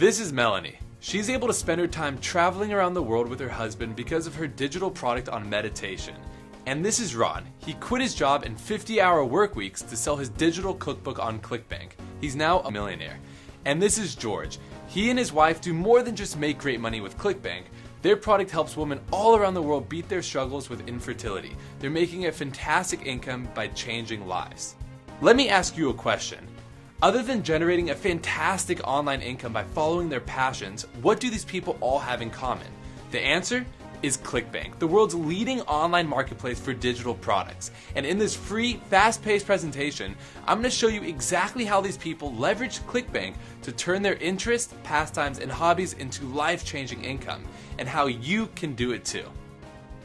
This is Melanie. She's able to spend her time traveling around the world with her husband because of her digital product on meditation. And this is Ron. He quit his job and 50-hour work weeks to sell his digital cookbook on ClickBank. He's now a millionaire. And this is George. He and his wife do more than just make great money with ClickBank. Their product helps women all around the world beat their struggles with infertility. They're making a fantastic income by changing lives. Let me ask you a question. Other than generating a fantastic online income by following their passions, what do these people all have in common? The answer is ClickBank, the world's leading online marketplace for digital products. And in this free, fast-paced presentation, I'm going to show you exactly how these people leverage ClickBank to turn their interests, pastimes, and hobbies into life-changing income, and how you can do it too.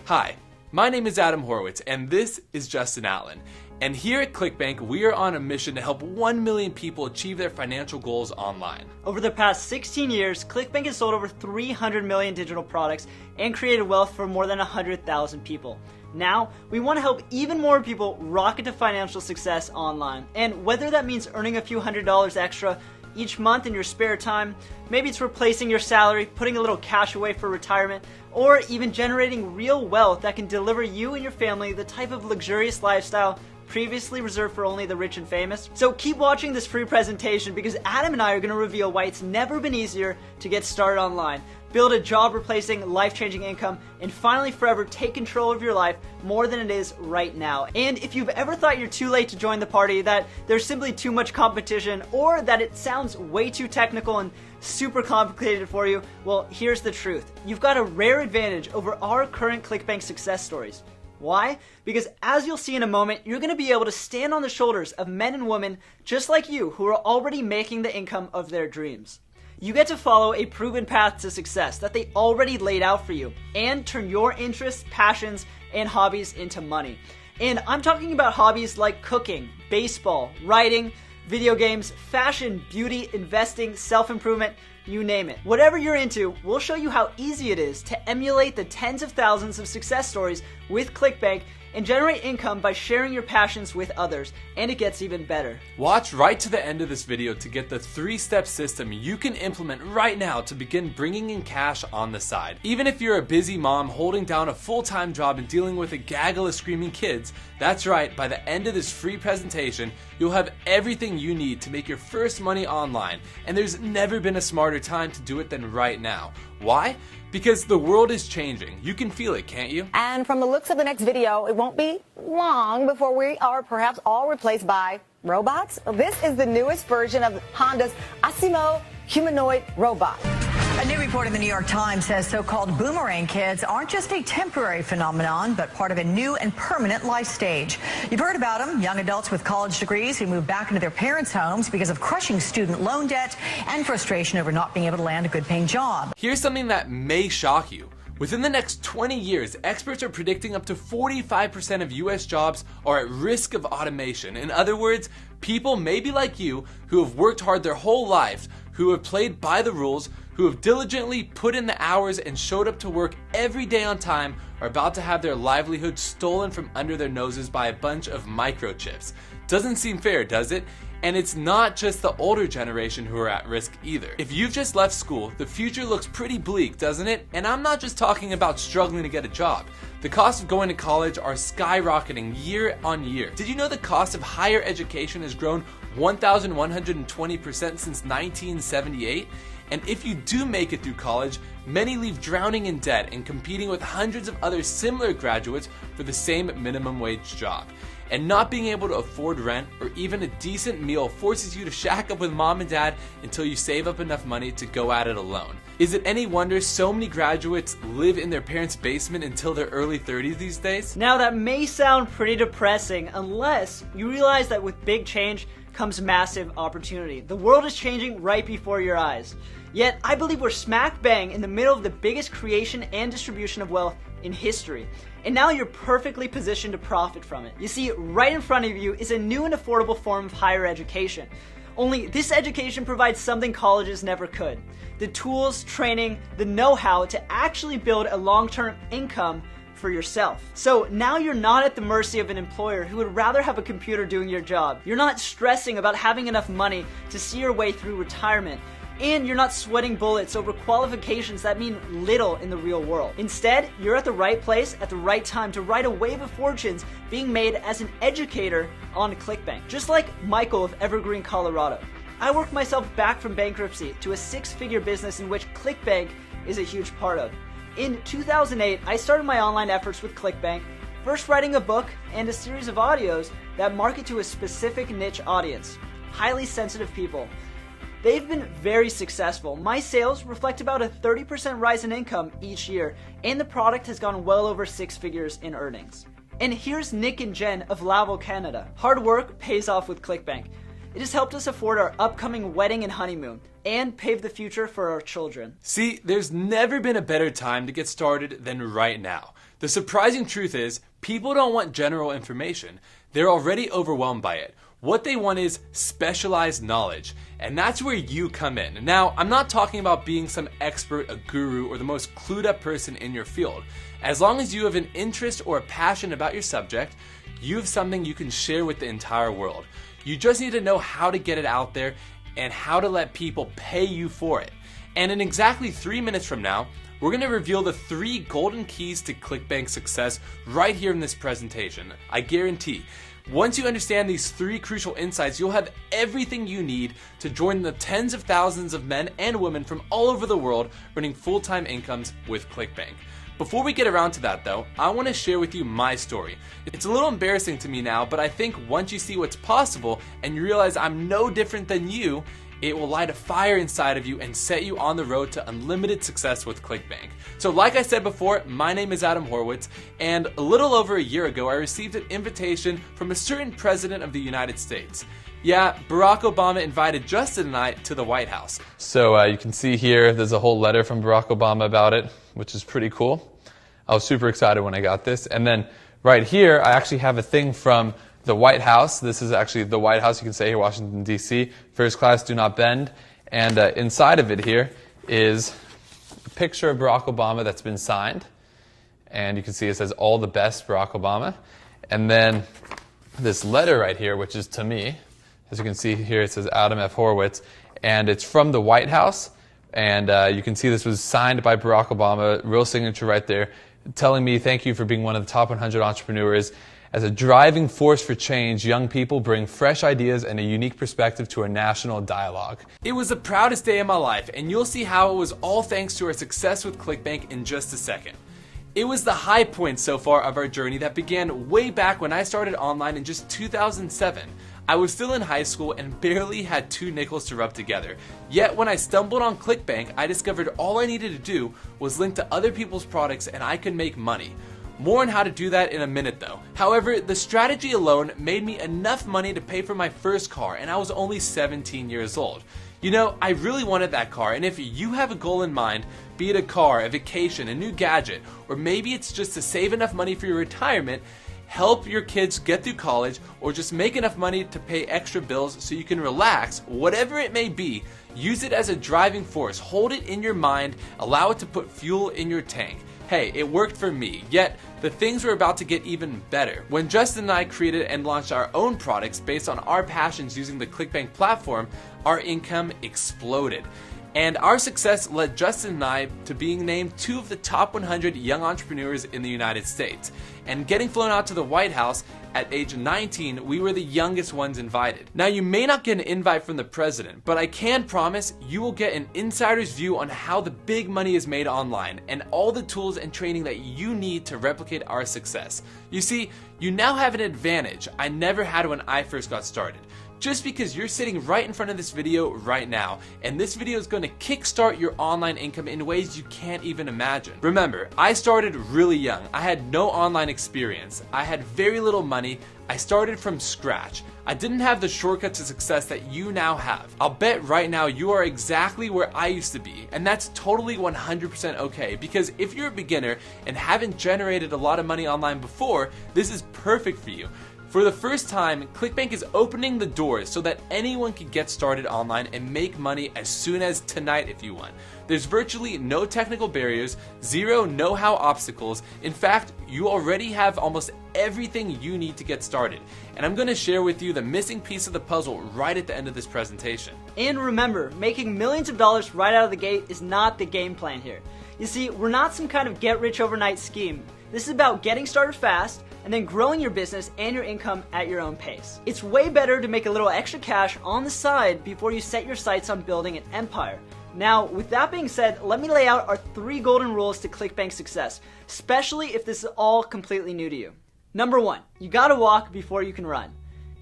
Hi, my name is Adam Horowitz, and this is Justin Allen. And here at ClickBank, we are on a mission to help 1 million people achieve their financial goals online. Over the past 16 years, ClickBank has sold over 300 million digital products and created wealth for more than 100,000 people. Now, we want to help even more people rocket to financial success online. And whether that means earning a few $100s extra each month in your spare time, maybe it's replacing your salary, putting a little cash away for retirement, or even generating real wealth that can deliver you and your family the type of luxurious lifestyle previously reserved for only the rich and famous. So keep watching this free presentation because Adam and I are going to reveal why it's never been easier to get started online, build a job-replacing, life-changing income, and finally forever take control of your life more than it is right now. And if you've ever thought you're too late to join the party, that there's simply too much competition, or that it sounds way too technical and super complicated for you, well, here's the truth. You've got a rare advantage over our current ClickBank success stories. Why? Because as you'll see in a moment, you're going to be able to stand on the shoulders of men and women just like you who are already making the income of their dreams. You get to follow a proven path to success that they already laid out for you and turn your interests, passions, and hobbies into money. And I'm talking about hobbies like cooking, baseball, writing, video games, fashion, beauty, investing, self-improvement, you name it. Whatever you're into, we'll show you how easy it is to emulate the tens of thousands of success stories with ClickBank and generate income by sharing your passions with others, and it gets even better. Watch right to the end of this video to get the 3-step system you can implement right now to begin bringing in cash on the side. Even if you're a busy mom holding down a full-time job and dealing with a gaggle of screaming kids, that's right, by the end of this free presentation, you'll have everything you need to make your first money online, and there's never been a smarter time to do it than right now. Why? Because the world is changing. You can feel it, can't you? And from the looks of the next video, it won't be long before we are perhaps all replaced by robots. This is the newest version of Honda's Asimo humanoid robot. A new report in the New York Times says so-called boomerang kids aren't just a temporary phenomenon, but part of a new and permanent life stage. You've heard about them, young adults with college degrees who move back into their parents' homes because of crushing student loan debt and frustration over not being able to land a good-paying job. Here's something that may shock you. Within the next 20 years, experts are predicting up to 45% of US jobs are at risk of automation. In other words, people maybe like you who have worked hard their whole lives, who have played by the rules, who have diligently put in the hours and showed up to work every day on time are about to have their livelihood stolen from under their noses by a bunch of microchips. Doesn't seem fair, does it? And it's not just the older generation who are at risk either. If you've just left school, the future looks pretty bleak, doesn't it? And I'm not just talking about struggling to get a job. The costs of going to college are skyrocketing year on year. Did you know the cost of higher education has grown 1,120% since 1978? And if you do make it through college, many leave drowning in debt and competing with hundreds of other similar graduates for the same minimum wage job. And not being able to afford rent or even a decent meal forces you to shack up with mom and dad until you save up enough money to go at it alone. Is it any wonder so many graduates live in their parents' basement until their early 30s these days? Now that may sound pretty depressing unless you realize that with big change comes massive opportunity. The world is changing right before your eyes. Yet I believe we're smack bang in the middle of the biggest creation and distribution of wealth in history. And now you're perfectly positioned to profit from it. You see, right in front of you is a new and affordable form of higher education. Only this education provides something colleges never could. The tools, training, the know-how to actually build a long-term income for yourself. So now you're not at the mercy of an employer who would rather have a computer doing your job. You're not stressing about having enough money to see your way through retirement. And you're not sweating bullets over qualifications that mean little in the real world. Instead, you're at the right place at the right time to ride a wave of fortunes being made as an educator on ClickBank. Just like Michael of Evergreen, Colorado. I worked myself back from bankruptcy to a 6-figure business in which ClickBank is a huge part of. In 2008, I started my online efforts with ClickBank, first writing a book and a series of audios that market to a specific niche audience, highly sensitive people. They've been very successful. My sales reflect about a 30% rise in income each year, and the product has gone well over 6 figures in earnings. And here's Nick and Jen of Laval, Canada. Hard work pays off with ClickBank. It has helped us afford our upcoming wedding and honeymoon, and pave the future for our children. See, there's never been a better time to get started than right now. The surprising truth is, people don't want general information. They're already overwhelmed by it. What they want is specialized knowledge, and that's where you come in. Now, I'm not talking about being some expert, a guru, or the most clued up person in your field. As long as you have an interest or a passion about your subject, you have something you can share with the entire world. You just need to know how to get it out there and how to let people pay you for it. And in exactly 3 minutes from now, we're going to reveal the 3 golden keys to ClickBank success right here in this presentation. I guarantee. Once you understand these 3 crucial insights, you'll have everything you need to join the tens of thousands of men and women from all over the world earning full-time incomes with ClickBank. Before we get around to that though, I want to share with you my story. It's a little embarrassing to me now, but I think once you see what's possible and you realize I'm no different than you, it will light a fire inside of you and set you on the road to unlimited success with ClickBank. So like I said before, my name is Adam Horowitz, and a little over a year ago I received an invitation from a certain president of the United States. Yeah, Barack Obama invited Justin and I to the White House. So you can see here there's a whole letter from Barack Obama about it, which is pretty cool. I was super excited when I got this. And then right here I actually have a thing from the White House. This is actually the White House, you can say here, Washington, D.C. First class, do not bend. And inside of it here is a picture of Barack Obama that's been signed. And you can see it says, all the best, Barack Obama. And then this letter right here, which is to me. As you can see here, it says Adam F. Horowitz. And it's from the White House. And you can see this was signed by Barack Obama, real signature right there, telling me thank you for being one of the top 100 entrepreneurs. As a driving force for change, young people bring fresh ideas and a unique perspective to a national dialogue. It was the proudest day of my life, and you'll see how it was all thanks to our success with ClickBank in just a second. It was the high point so far of our journey that began way back when I started online in just 2007. I was still in high school and barely had 2 nickels to rub together. Yet when I stumbled on ClickBank, I discovered all I needed to do was link to other people's products and I could make money. More on how to do that in a minute though. However, the strategy alone made me enough money to pay for my first car, and I was only 17 years old. You know, I really wanted that car, and if you have a goal in mind, be it a car, a vacation, a new gadget, or maybe it's just to save enough money for your retirement, help your kids get through college, or just make enough money to pay extra bills so you can relax, whatever it may be, use it as a driving force. Hold it in your mind, allow it to put fuel in your tank. Hey, it worked for me, yet the things were about to get even better. When Justin and I created and launched our own products based on our passions using the ClickBank platform, our income exploded. And our success led Justin and I to being named 2 of the top 100 young entrepreneurs in the United States. And getting flown out to the White House at age 19, we were the youngest ones invited. Now you may not get an invite from the president, but I can promise you will get an insider's view on how the big money is made online and all the tools and training that you need to replicate our success. You see, you now have an advantage I never had when I first got started. Just because you're sitting right in front of this video right now, and this video is going to kickstart your online income in ways you can't even imagine. Remember, I started really young. I had no online experience. I had very little money. I started from scratch. I didn't have the shortcut to success that you now have. I'll bet right now you are exactly where I used to be, and that's totally 100% okay, because if you're a beginner and haven't generated a lot of money online before, this is perfect for you. For the first time, ClickBank is opening the doors so that anyone can get started online and make money as soon as tonight if you want. There's virtually no technical barriers, zero know-how obstacles. In fact, you already have almost everything you need to get started. And I'm going to share with you the missing piece of the puzzle right at the end of this presentation. And remember, making millions of dollars right out of the gate is not the game plan here. You see, we're not some kind of get-rich-overnight scheme. This is about getting started fast and then growing your business and your income at your own pace. It's way better to make a little extra cash on the side before you set your sights on building an empire. Now, with that being said, let me lay out our 3 golden rules to ClickBank success, especially if this is all completely new to you. Number 1, you gotta walk before you can run.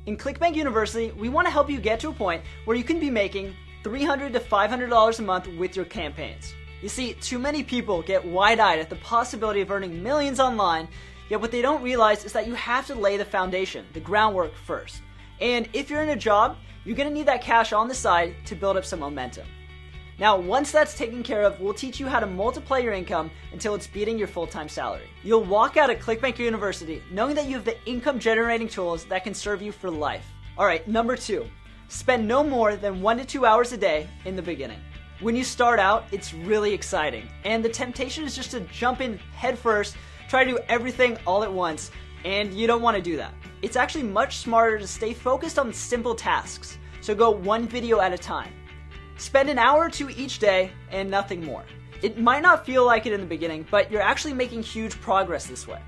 In ClickBank University, we want to help you get to a point where you can be making $300 to $500 a month with your campaigns. You see, too many people get wide-eyed at the possibility of earning millions online, yet what they don't realize is that you have to lay the foundation, the groundwork first. And if you're in a job, you're gonna need that cash on the side to build up some momentum. Now, once that's taken care of, we'll teach you how to multiply your income until it's beating your full-time salary. You'll walk out of ClickBank University knowing that you have the income-generating tools that can serve you for life. Alright, number 2, spend no more than 1 to 2 hours a day in the beginning. When you start out, it's really exciting, and the temptation is just to jump in head first, try to do everything all at once, and you don't want to do that. It's actually much smarter to stay focused on simple tasks, so go 1 video at a time. Spend an hour or 2 each day and nothing more. It might not feel like it in the beginning, but you're actually making huge progress this way.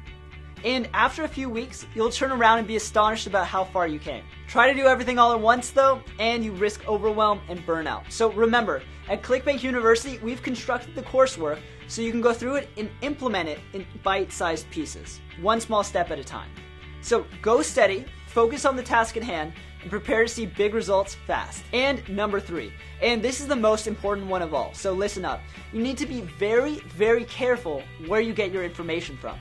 And after a few weeks, you'll turn around and be astonished about how far you came. Try to do everything all at once though, and you risk overwhelm and burnout. So remember, at ClickBank University, we've constructed the coursework so you can go through it and implement it in bite-sized pieces, 1 small step at a time. So go steady, focus on the task at hand, and prepare to see big results fast. And number 3, and this is the most important one of all, so listen up. You need to be very, very careful where you get your information from.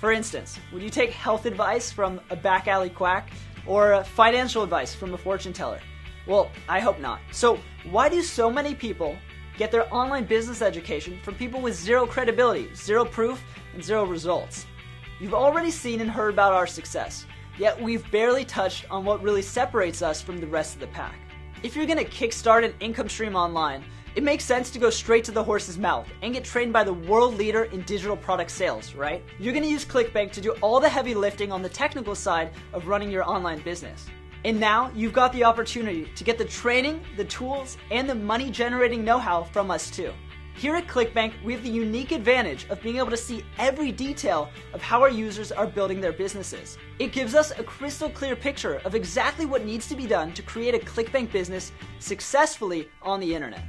For instance, would you take health advice from a back alley quack or financial advice from a fortune teller? Well, I hope not. So why do so many people get their online business education from people with 0 credibility, 0 proof, and 0 results? You've already seen and heard about our success, yet we've barely touched on what really separates us from the rest of the pack. If you're gonna kickstart an income stream online, it makes sense to go straight to the horse's mouth and get trained by the world leader in digital product sales, right? You're gonna use ClickBank to do all the heavy lifting on the technical side of running your online business. And now you've got the opportunity to get the training, the tools, and the money generating know-how from us too. Here at ClickBank, we have the unique advantage of being able to see every detail of how our users are building their businesses. It gives us a crystal clear picture of exactly what needs to be done to create a ClickBank business successfully on the internet.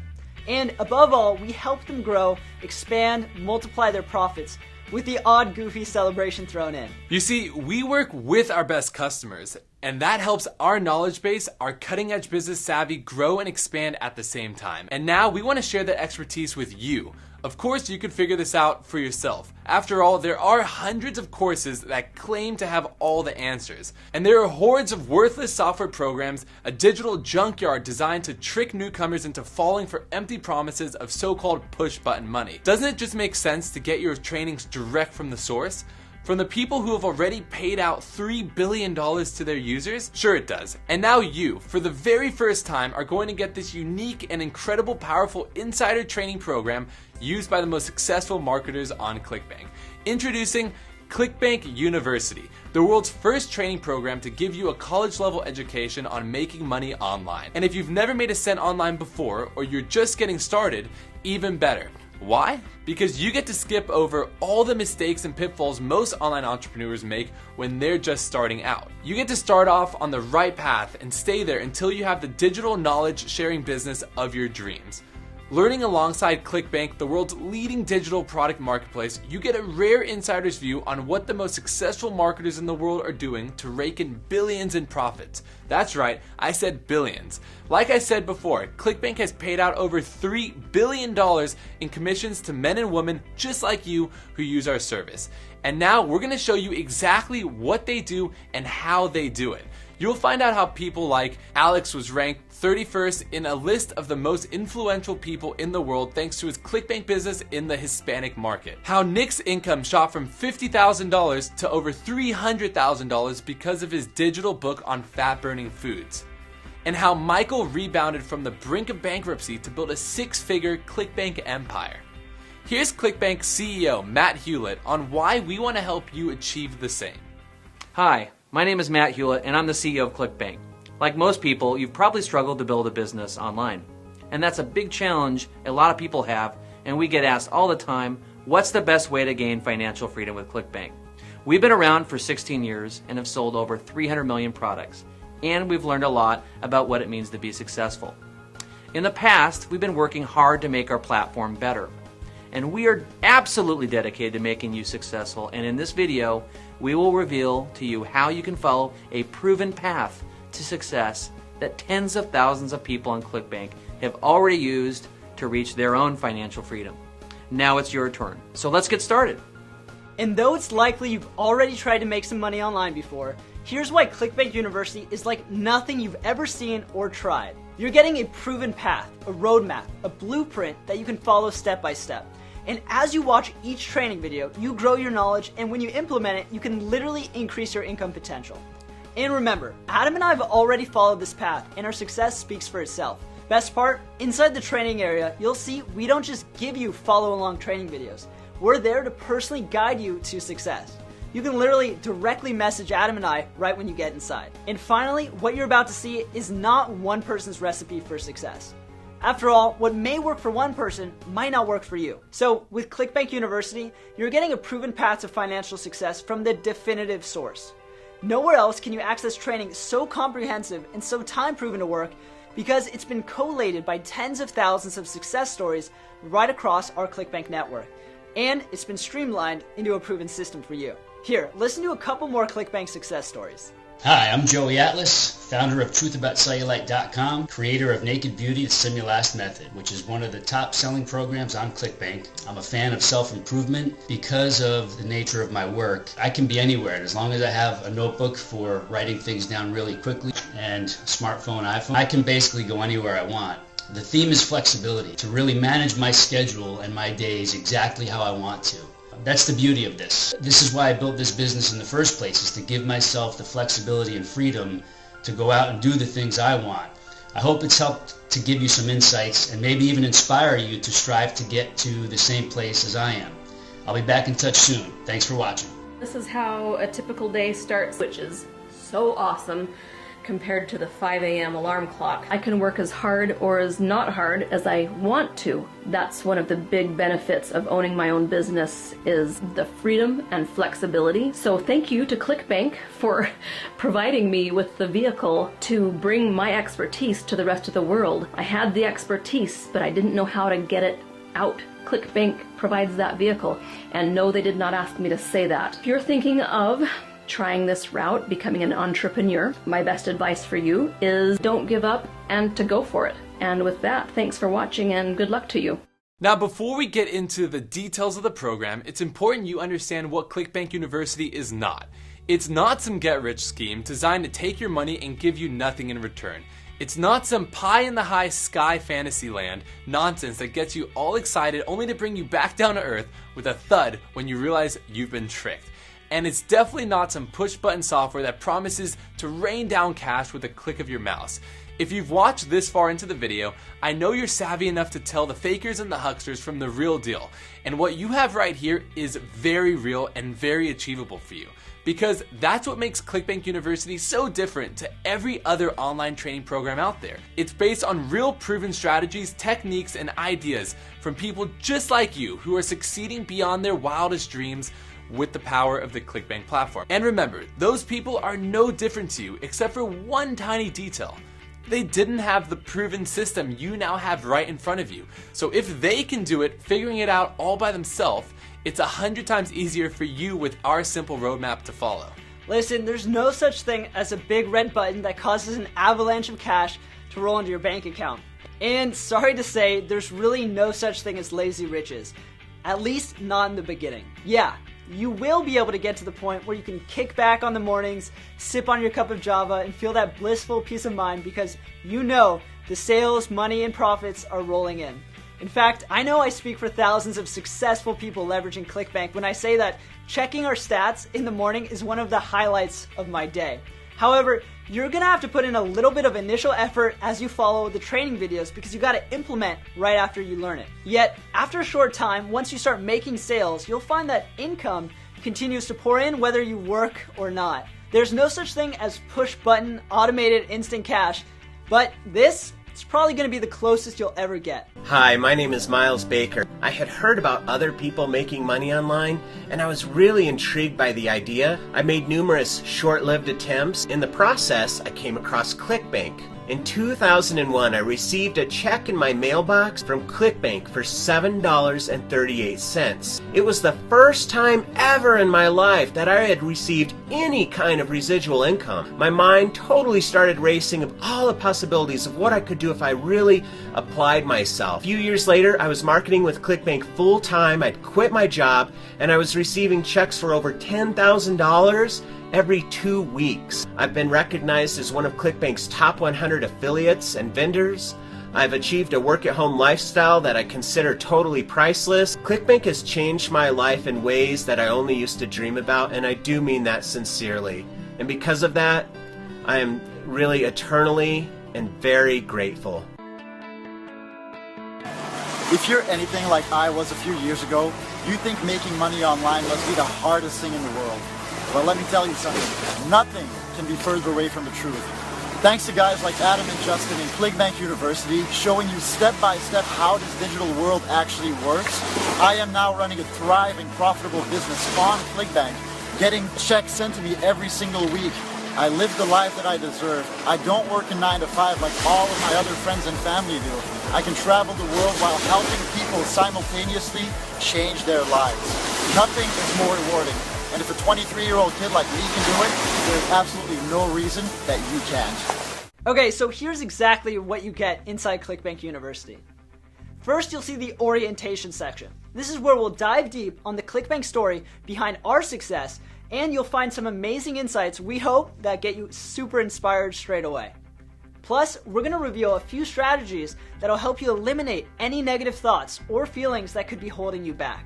And above all, we help them grow, expand, multiply their profits, with the odd goofy celebration thrown in. You see, we work with our best customers, and that helps our knowledge base, our cutting edge business savvy grow and expand at the same time. And now we want to share that expertise with you. Of course, you could figure this out for yourself. After all, there are hundreds of courses that claim to have all the answers. And there are hordes of worthless software programs, a digital junkyard designed to trick newcomers into falling for empty promises of so-called push-button money. Doesn't it just make sense to get your trainings direct from the source? From the people who have already paid out $3 billion to their users? Sure it does. And now you, for the very first time, are going to get this unique and incredible powerful insider training program used by the most successful marketers on ClickBank. Introducing ClickBank University, the world's first training program to give you a college-level education on making money online. And if you've never made a cent online before, or you're just getting started, even better. Why? Because you get to skip over all the mistakes and pitfalls most online entrepreneurs make when they're just starting out. You get to start off on the right path and stay there until you have the digital knowledge sharing business of your dreams. Learning alongside ClickBank, the world's leading digital product marketplace, you get a rare insider's view on what the most successful marketers in the world are doing to rake in billions in profits. That's right, I said billions. Like I said before, ClickBank has paid out over $3 billion in commissions to men and women just like you who use our service. And now we're going to show you exactly what they do and how they do it. You'll find out how people like Alex was ranked 31st in a list of the most influential people in the world thanks to his ClickBank business in the Hispanic market. How Nick's income shot from $50,000 to over $300,000 because of his digital book on fat-burning foods. And how Michael rebounded from the brink of bankruptcy to build a six-figure ClickBank empire. Here's ClickBank CEO Matt Hewlett on why we want to help you achieve the same. Hi, my name is Matt Hewlett and I'm the CEO of ClickBank. Like most people, you've probably struggled to build a business online. And that's a big challenge a lot of people have, and we get asked all the time, what's the best way to gain financial freedom with ClickBank? We've been around for 16 years and have sold over 300 million products, and we've learned a lot about what it means to be successful. In the past, we've been working hard to make our platform better. And we are absolutely dedicated to making you successful, and in this video, we will reveal to you how you can follow a proven path to success that tens of thousands of people on ClickBank have already used to reach their own financial freedom. Now it's your turn. So let's get started. And though it's likely you've already tried to make some money online before, here's why ClickBank University is like nothing you've ever seen or tried. You're getting a proven path, a roadmap, a blueprint that you can follow step by step. And as you watch each training video, you grow your knowledge, and when you implement it, you can literally increase your income potential. And remember, Adam and I have already followed this path, and our success speaks for itself. Best part, inside the training area, you'll see we don't just give you follow-along training videos. We're there to personally guide you to success. You can literally directly message Adam and I right when you get inside. And finally, what you're about to see is not one person's recipe for success. After all, what may work for one person might not work for you. So with ClickBank University, you're getting a proven path to financial success from the definitive source. Nowhere else can you access training so comprehensive and so time-proven to work because it's been collated by tens of thousands of success stories right across our ClickBank network. And it's been streamlined into a proven system for you. Here, listen to a couple more ClickBank success stories. Hi, I'm Joey Atlas, founder of TruthAboutCellulite.com, creator of Naked Beauty, the Simulast Method, which is one of the top selling programs on ClickBank. I'm a fan of self-improvement. Because of the nature of my work, I can be anywhere, and as long as I have a notebook for writing things down really quickly and smartphone, iPhone, I can basically go anywhere I want. The theme is flexibility, to really manage my schedule and my days exactly how I want to. That's the beauty of this. This is why I built this business in the first place, is to give myself the flexibility and freedom to go out and do the things I want. I hope it's helped to give you some insights and maybe even inspire you to strive to get to the same place as I am. I'll be back in touch soon. Thanks for watching. This is how a typical day starts, which is so awesome compared to the 5 a.m. alarm clock. I can work as hard or as not hard as I want to. That's one of the big benefits of owning my own business, is the freedom and flexibility. So thank you to ClickBank for providing me with the vehicle to bring my expertise to the rest of the world. I had the expertise, but I didn't know how to get it out. ClickBank provides that vehicle, and no, they did not ask me to say that. If you're thinking of trying this route, becoming an entrepreneur, my best advice for you is don't give up and to go for it. And with that, thanks for watching and good luck to you. Now, before we get into the details of the program, it's important you understand what ClickBank University is not. It's not some get-rich scheme designed to take your money and give you nothing in return. It's not some pie-in-the-high sky fantasy land nonsense that gets you all excited only to bring you back down to earth with a thud when you realize you've been tricked. And it's definitely not some push-button software that promises to rain down cash with a click of your mouse. If you've watched this far into the video, I know you're savvy enough to tell the fakers and the hucksters from the real deal. And what you have right here is very real and very achievable for you. Because that's what makes ClickBank University so different to every other online training program out there. It's based on real proven strategies, techniques, and ideas from people just like you who are succeeding beyond their wildest dreams with the power of the ClickBank platform. And remember, those people are no different to you except for one tiny detail. They didn't have the proven system you now have right in front of you. So if they can do it, figuring it out all by themselves, it's 100 times easier for you with our simple roadmap to follow. Listen, there's no such thing as a big red button that causes an avalanche of cash to roll into your bank account. And sorry to say, there's really no such thing as lazy riches. At least not in the beginning. Yeah, you will be able to get to the point where you can kick back on the mornings, sip on your cup of Java, and feel that blissful peace of mind because you know the sales, money, and profits are rolling in. In fact, I know I speak for thousands of successful people leveraging ClickBank when I say that checking our stats in the morning is one of the highlights of my day. However, you're gonna have to put in a little bit of initial effort as you follow the training videos because you gotta implement right after you learn it. Yet, after a short time, once you start making sales, you'll find that income continues to pour in whether you work or not. There's no such thing as push button, automated instant cash, but this is probably gonna be the closest you'll ever get. Hi, my name is Miles Baker. I had heard about other people making money online, and I was really intrigued by the idea. I made numerous short-lived attempts. In the process, I came across ClickBank. In 2001, I received a check in my mailbox from ClickBank for $7.38. It was the first time ever in my life that I had received any kind of residual income. My mind totally started racing of all the possibilities of what I could do if I really applied myself. A few years later, I was marketing with ClickBank full-time. I'd quit my job, and I was receiving checks for over $10,000 every 2 weeks. I've been recognized as one of ClickBank's top 100 affiliates and vendors. I've achieved a work-at-home lifestyle that I consider totally priceless. ClickBank has changed my life in ways that I only used to dream about, and I do mean that sincerely. And because of that, I am really eternally and very grateful. If you're anything like I was a few years ago, you think making money online must be the hardest thing in the world. Well, let me tell you something. Nothing can be further away from the truth. Thanks to guys like Adam and Justin in ClickBank University showing you step by step how this digital world actually works, I am now running a thriving, profitable business on ClickBank, getting checks sent to me every single week. I live the life that I deserve. I don't work a 9 to 5 like all of my other friends and family do. I can travel the world while helping people simultaneously change their lives. Nothing is more rewarding. And if a 23-year-old kid like me can do it, there's absolutely no reason that you can't. Okay, so here's exactly what you get inside ClickBank University. First, you'll see the orientation section. This is where we'll dive deep on the ClickBank story behind our success, and you'll find some amazing insights we hope that get you super inspired straight away. Plus, we're going to reveal a few strategies that'll help you eliminate any negative thoughts or feelings that could be holding you back.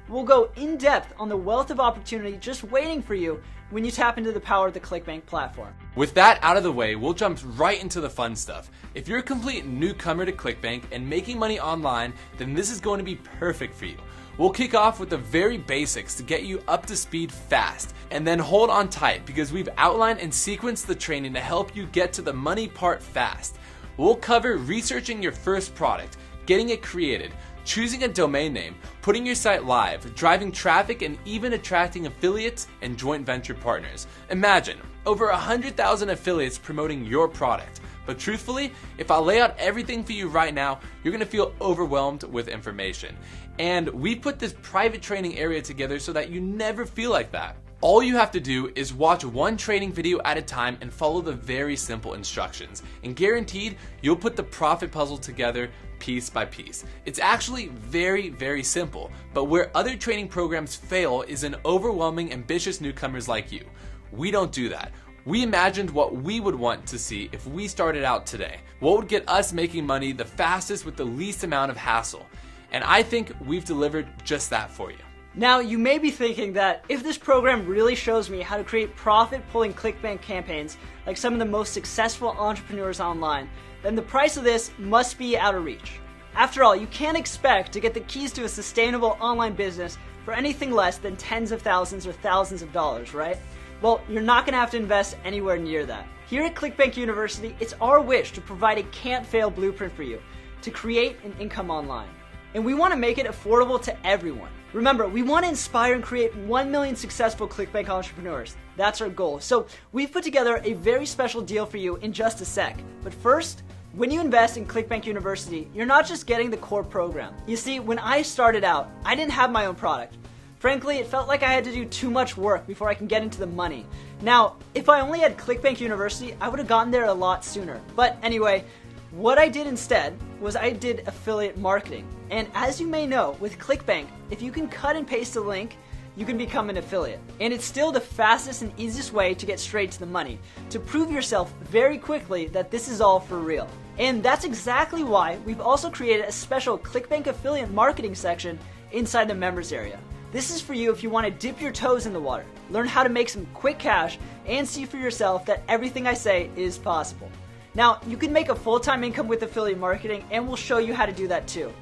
We'll go in depth on the wealth of opportunity just waiting for you when you tap into the power of the ClickBank platform. With that out of the way, we'll jump right into the fun stuff. If you're a complete newcomer to ClickBank and making money online, then this is going to be perfect for you. We'll kick off with the very basics to get you up to speed fast, and then hold on tight because we've outlined and sequenced the training to help you get to the money part fast. We'll cover researching your first product, getting it created, choosing a domain name, putting your site live, driving traffic, and even attracting affiliates and joint venture partners. Imagine, over 100,000 affiliates promoting your product. But truthfully, if I lay out everything for you right now, you're gonna feel overwhelmed with information. And we put this private training area together so that you never feel like that. All you have to do is watch one training video at a time and follow the very simple instructions. And guaranteed, you'll put the profit puzzle together piece by piece. It's actually very, very simple, but where other training programs fail is in overwhelming ambitious newcomers like you. We don't do that. We imagined what we would want to see if we started out today. What would get us making money the fastest with the least amount of hassle? And I think we've delivered just that for you. Now, you may be thinking that if this program really shows me how to create profit-pulling ClickBank campaigns like some of the most successful entrepreneurs online, then the price of this must be out of reach. After all, you can't expect to get the keys to a sustainable online business for anything less than tens of thousands or thousands of dollars, right? Well, you're not going to have to invest anywhere near that. Here at ClickBank University, it's our wish to provide a can't-fail blueprint for you to create an income online. And we want to make it affordable to everyone. Remember, we want to inspire and create 1 million successful ClickBank entrepreneurs. That's our goal. So we've put together a very special deal for you in just a sec. But first, when you invest in ClickBank University, you're not just getting the core program. You see, when I started out, I didn't have my own product. Frankly, it felt like I had to do too much work before I can get into the money. Now, if I only had ClickBank University, I would have gotten there a lot sooner. But anyway, what I did instead was I did affiliate marketing. And as you may know, with ClickBank, if you can cut and paste a link you can become an affiliate. And it's still the fastest and easiest way to get straight to the money, to prove yourself very quickly that this is all for real. And that's exactly why we've also created a special ClickBank affiliate marketing section inside the members area. This is for you if you want to dip your toes in the water, learn how to make some quick cash, and see for yourself that everything I say is possible. Now, you can make a full-time income with affiliate marketing, and we'll show you how to do that too.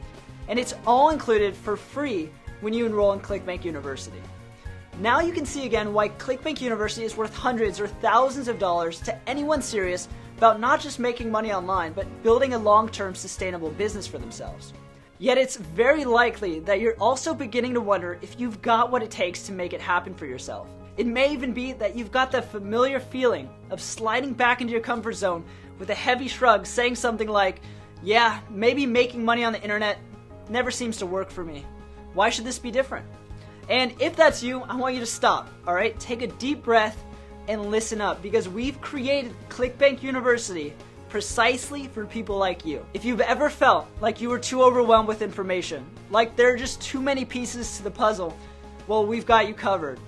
And it's all included for free when you enroll in ClickBank University. Now you can see again why ClickBank University is worth hundreds or thousands of dollars to anyone serious about not just making money online, but building a long-term sustainable business for themselves. Yet it's very likely that you're also beginning to wonder if you've got what it takes to make it happen for yourself. It may even be that you've got that familiar feeling of sliding back into your comfort zone with a heavy shrug, saying something like, yeah, maybe making money on the internet never seems to work for me. Why should this be different? And if that's you, I want you to stop, alright? Take a deep breath and listen up, because we've created ClickBank University precisely for people like you. If you've ever felt like you were too overwhelmed with information, like there are just too many pieces to the puzzle, well, we've got you covered.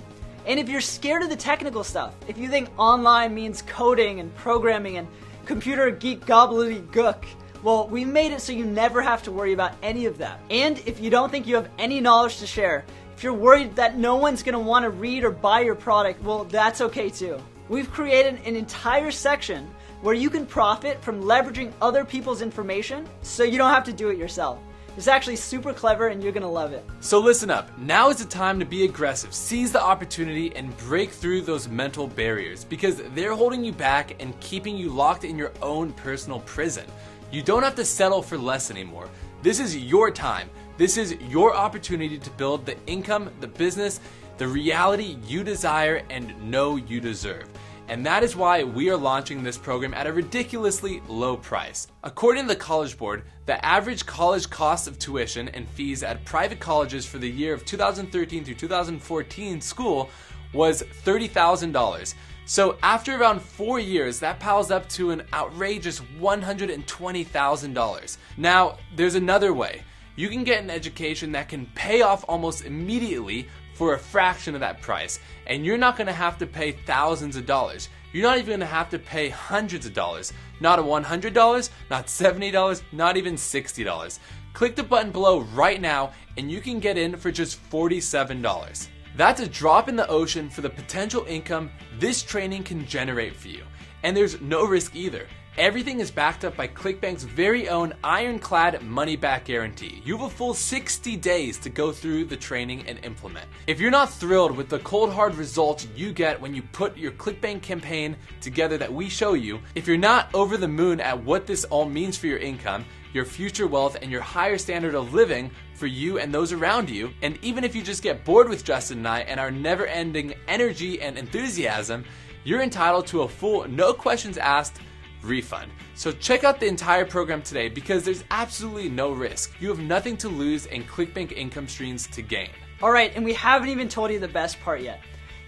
And if you're scared of the technical stuff, if you think online means coding and programming and computer geek gobbledygook, well, we made it so you never have to worry about any of that. And if you don't think you have any knowledge to share, if you're worried that no one's going to want to read or buy your product, well, that's okay too. We've created an entire section where you can profit from leveraging other people's information so you don't have to do it yourself. It's actually super clever and you're gonna love it. So listen up, now is the time to be aggressive, seize the opportunity, and break through those mental barriers, because they're holding you back and keeping you locked in your own personal prison. You don't have to settle for less anymore. This is your time. This is your opportunity to build the income, the business, the reality you desire and know you deserve. And that is why we are launching this program at a ridiculously low price. According to the College Board, the average college cost of tuition and fees at private colleges for the year of 2013 through 2014 school was $30,000. So after around 4 years, that piles up to an outrageous $120,000. Now, there's another way. You can get an education that can pay off almost immediately for a fraction of that price, and you're not going to have to pay thousands of dollars. You're not even going to have to pay hundreds of dollars. Not $100, not $70, not even $60. Click the button below right now and you can get in for just $47. That's a drop in the ocean for the potential income this training can generate for you. And there's no risk either. Everything is backed up by ClickBank's very own ironclad money-back guarantee. You have a full 60 days to go through the training and implement. If you're not thrilled with the cold hard results you get when you put your ClickBank campaign together that we show you, if you're not over the moon at what this all means for your income, your future wealth, and your higher standard of living for you and those around you, and even if you just get bored with Justin and I and our never-ending energy and enthusiasm, you're entitled to a full, no questions asked refund. So check out the entire program today, because there's absolutely no risk. You have nothing to lose and ClickBank income streams to gain. Alright, and we haven't even told you the best part yet.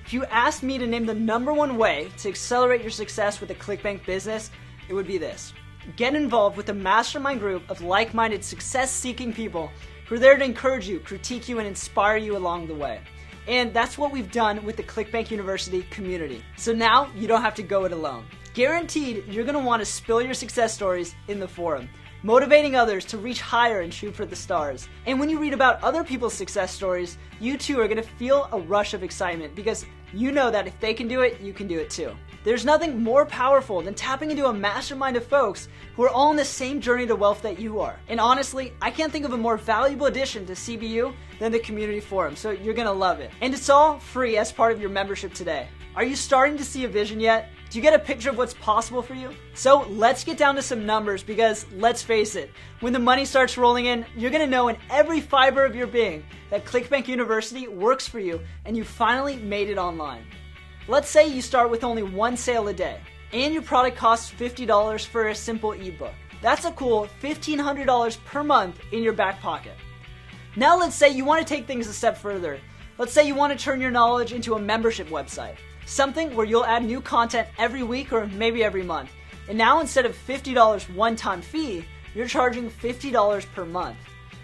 If you asked me to name the #1 way to accelerate your success with a ClickBank business, it would be this. Get involved with a mastermind group of like-minded, success-seeking people who are there to encourage you, critique you, and inspire you along the way. And that's what we've done with the ClickBank University community. So now you don't have to go it alone. Guaranteed, you're going to want to spill your success stories in the forum, motivating others to reach higher and shoot for the stars. And when you read about other people's success stories, you too are going to feel a rush of excitement, because you know that if they can do it, you can do it too. There's nothing more powerful than tapping into a mastermind of folks who are all on the same journey to wealth that you are. And honestly, I can't think of a more valuable addition to CBU than the community forum, so you're going to love it. And it's all free as part of your membership today. Are you starting to see a vision yet? Do you get a picture of what's possible for you? So let's get down to some numbers, because let's face it, when the money starts rolling in, you're going to know in every fiber of your being that ClickBank University works for you and you finally made it online. Let's say you start with only 1 sale a day and your product costs $50 for a simple ebook. That's a cool $1,500 per month in your back pocket. Now let's say you want to take things a step further. Let's say you want to turn your knowledge into a membership website. Something where you'll add new content every week or maybe every month. And now instead of $50 one-time fee, you're charging $50 per month.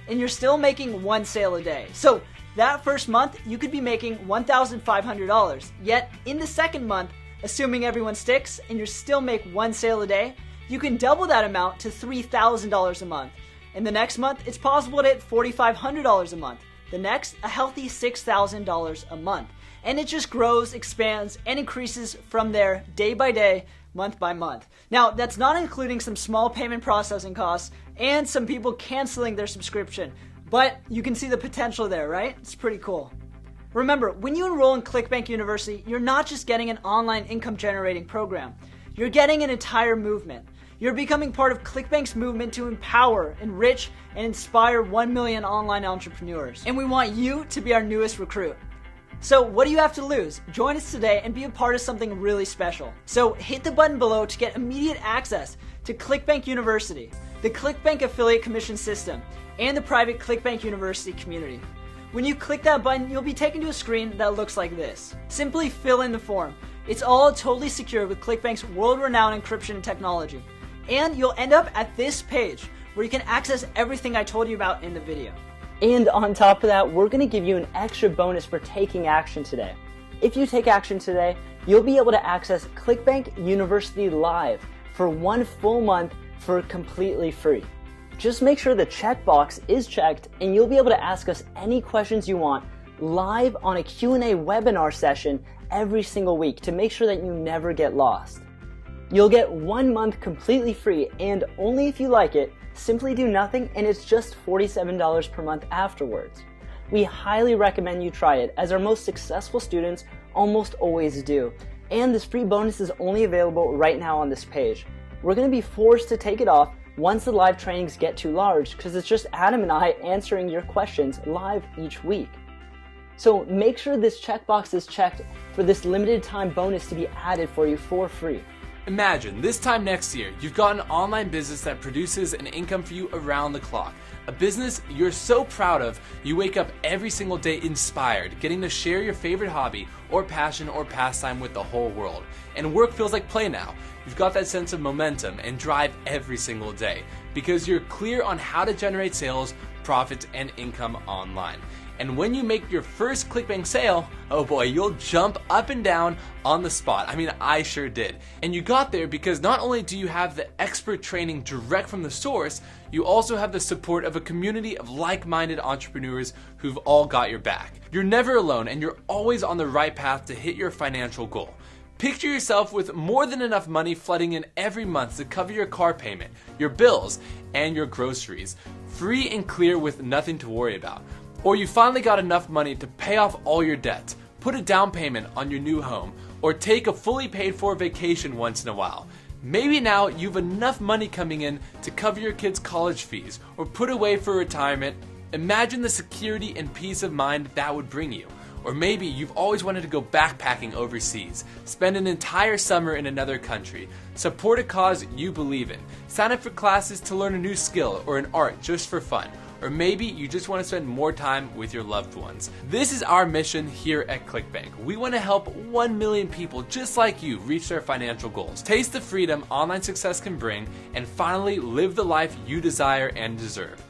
And you're still making 1 sale a day. So that first month you could be making $1,500. Yet in the second month, assuming everyone sticks and you still make one sale a day, you can double that amount to $3,000 a month. In the next month, it's possible to hit $4,500 a month. The next, a healthy $6,000 a month. And it just grows, expands, and increases from there day by day, month by month. Now, that's not including some small payment processing costs and some people canceling their subscription. But you can see the potential there, right? It's pretty cool. Remember, when you enroll in ClickBank University, you're not just getting an online income generating program. You're getting an entire movement. You're becoming part of ClickBank's movement to empower, enrich, and inspire 1 million online entrepreneurs. And we want you to be our newest recruit. So what do you have to lose? Join us today and be a part of something really special. So hit the button below to get immediate access to ClickBank University, the ClickBank affiliate commission system, and the private ClickBank University community. When you click that button, you'll be taken to a screen that looks like this. Simply fill in the form. It's all totally secure with ClickBank's world-renowned encryption technology. And you'll end up at this page where you can access everything I told you about in the video. And on top of that, we're going to give you an extra bonus for taking action today. If you take action today, you'll be able to access ClickBank University Live for 1 full month for completely free. Just make sure the checkbox is checked and you'll be able to ask us any questions you want live on a Q&A webinar session every single week to make sure that you never get lost. You'll get 1 month completely free, and only if you like it, simply do nothing, and it's just $47 per month afterwards. We highly recommend you try it, as our most successful students almost always do. And this free bonus is only available right now on this page. We're going to be forced to take it off once the live trainings get too large, because it's just Adam and I answering your questions live each week. So make sure this checkbox is checked for this limited time bonus to be added for you for free. Imagine this time next year, you've got an online business that produces an income for you around the clock. A business you're so proud of, you wake up every single day inspired, getting to share your favorite hobby or passion or pastime with the whole world. And work feels like play now. You've got that sense of momentum and drive every single day because you're clear on how to generate sales, profits, and income online. And when you make your first ClickBank sale, oh boy, you'll jump up and down on the spot. I mean, I sure did. And you got there because not only do you have the expert training direct from the source, you also have the support of a community of like-minded entrepreneurs who've all got your back. You're never alone and you're always on the right path to hit your financial goal. Picture yourself with more than enough money flooding in every month to cover your car payment, your bills, and your groceries, free and clear with nothing to worry about. Or you finally got enough money to pay off all your debts, put a down payment on your new home, or take a fully paid for vacation once in a while. Maybe now you've enough money coming in to cover your kids' college fees or put away for retirement. Imagine the security and peace of mind that would bring you. Or maybe you've always wanted to go backpacking overseas, spend an entire summer in another country, support a cause you believe in, sign up for classes to learn a new skill or an art just for fun. Or maybe you just want to spend more time with your loved ones. This is our mission here at ClickBank. We want to help 1 million people just like you reach their financial goals, taste the freedom online success can bring, and finally live the life you desire and deserve.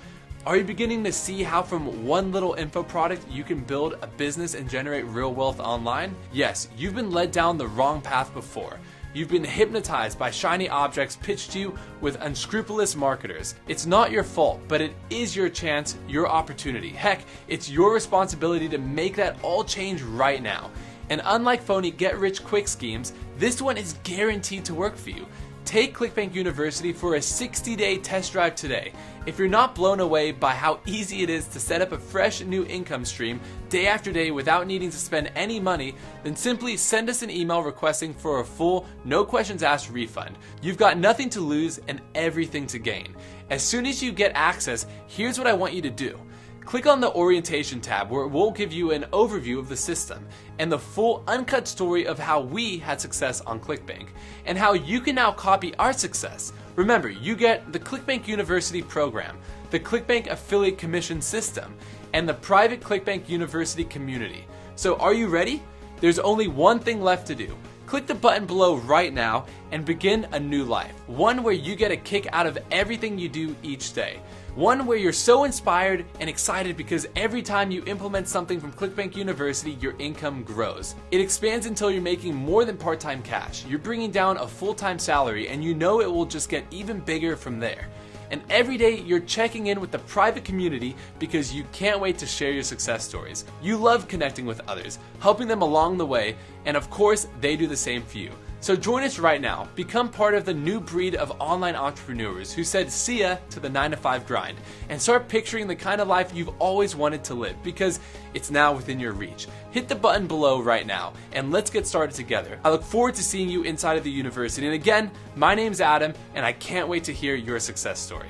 Are you beginning to see how from one little info product you can build a business and generate real wealth online? Yes, you've been led down the wrong path before. You've been hypnotized by shiny objects pitched to you with unscrupulous marketers. It's not your fault, but it is your chance, your opportunity. Heck, it's your responsibility to make that all change right now. And unlike phony get-rich-quick schemes, this one is guaranteed to work for you. Take ClickBank University for a 60-day test drive today. If you're not blown away by how easy it is to set up a fresh new income stream day after day without needing to spend any money, then simply send us an email requesting for a full, no questions asked refund. You've got nothing to lose and everything to gain. As soon as you get access, here's what I want you to do. Click on the Orientation tab where it will give you an overview of the system and the full uncut story of how we had success on ClickBank and how you can now copy our success. Remember, you get the ClickBank University program, the ClickBank affiliate commission system, and the private ClickBank University community. So are you ready? There's only one thing left to do. Click the button below right now and begin a new life, one where you get a kick out of everything you do each day. One where you're so inspired and excited because every time you implement something from ClickBank University, your income grows. It expands until you're making more than part-time cash. You're bringing down a full-time salary, and you know it will just get even bigger from there. And every day you're checking in with the private community because you can't wait to share your success stories. You love connecting with others, helping them along the way, and of course, they do the same for you. So join us right now. Become part of the new breed of online entrepreneurs who said see ya to the 9-to-5 grind and start picturing the kind of life you've always wanted to live because it's now within your reach. Hit the button below right now and let's get started together. I look forward to seeing you inside of the university. And again, my name's Adam and I can't wait to hear your success story.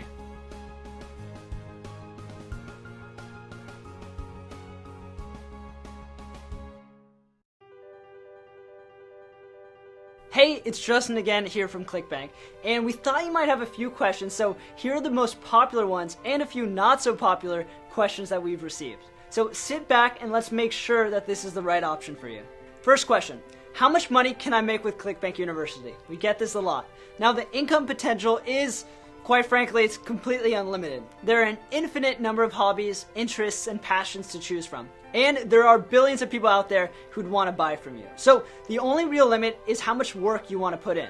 Hey, it's Justin again here from ClickBank, and we thought you might have a few questions, so here are the most popular ones and a few not so popular questions that we've received. So sit back and let's make sure that this is the right option for you. First question, how much money can I make with ClickBank University? We get this a lot. Now the income potential is, quite frankly, it's completely unlimited. There are an infinite number of hobbies, interests, and passions to choose from. And there are billions of people out there who'd want to buy from you. So the only real limit is how much work you want to put in.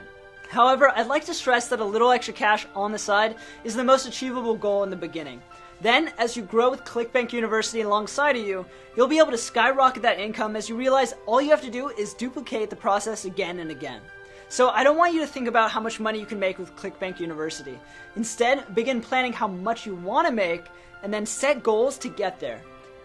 However, I'd like to stress that a little extra cash on the side is the most achievable goal in the beginning. Then, as you grow with ClickBank University alongside of you, you'll be able to skyrocket that income as you realize all you have to do is duplicate the process again and again. So I don't want you to think about how much money you can make with ClickBank University. Instead, begin planning how much you want to make and then set goals to get there.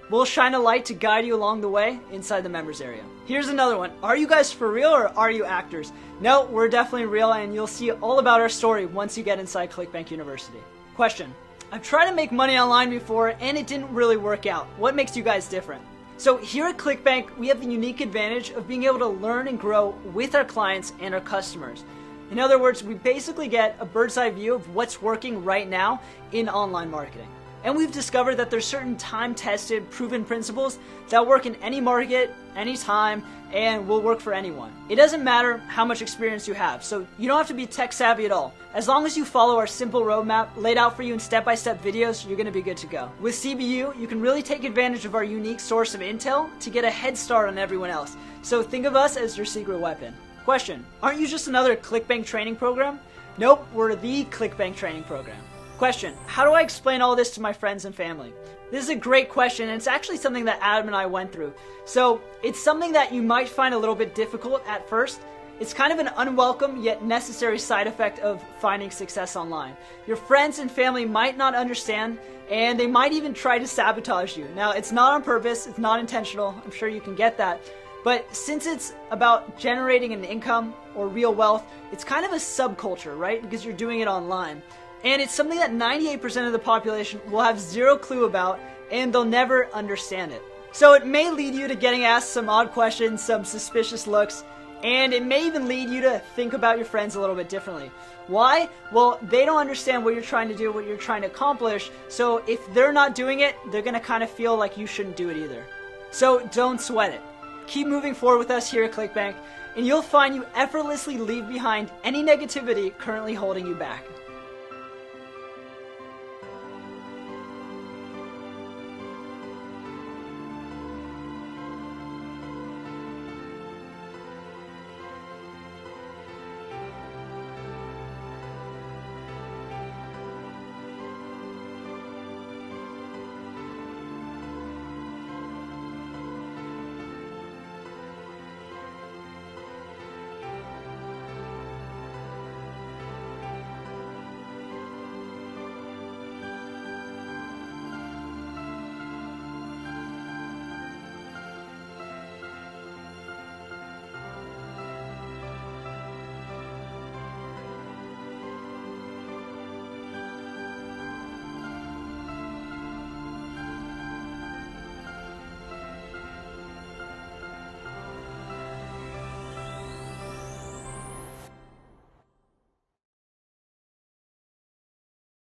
We'll shine a light to guide you along the way inside the members area. Here's another one. Are you guys for real or are you actors? No, we're definitely real and you'll see all about our story once you get inside ClickBank University. Question. I've tried to make money online before and it didn't really work out. What makes you guys different? So here at ClickBank, we have the unique advantage of being able to learn and grow with our clients and our customers. In other words, we basically get a bird's eye view of what's working right now in online marketing. And we've discovered that there's certain time-tested, proven principles that work in any market, anytime, and will work for anyone. It doesn't matter how much experience you have, so you don't have to be tech savvy at all. As long as you follow our simple roadmap laid out for you in step-by-step videos, you're gonna be good to go. With CBU, you can really take advantage of our unique source of intel to get a head start on everyone else. So think of us as your secret weapon. Question, aren't you just another ClickBank training program? Nope, we're the ClickBank training program. Question, how do I explain all this to my friends and family? This is a great question, and it's actually something that Adam and I went through. So it's something that you might find a little bit difficult at first. It's kind of an unwelcome yet necessary side effect of finding success online. Your friends and family might not understand, and they might even try to sabotage you. Now, it's not on purpose, it's not intentional, I'm sure you can get that. But since it's about generating an income or real wealth, it's kind of a subculture, right? Because you're doing it online. And it's something that 98% of the population will have zero clue about, and they'll never understand it. So it may lead you to getting asked some odd questions, some suspicious looks, and it may even lead you to think about your friends a little bit differently. Why? Well, they don't understand what you're trying to do, what you're trying to accomplish, so if they're not doing it, they're gonna kind of feel like you shouldn't do it either. So don't sweat it. Keep moving forward with us here at ClickBank, and you'll find you effortlessly leave behind any negativity currently holding you back.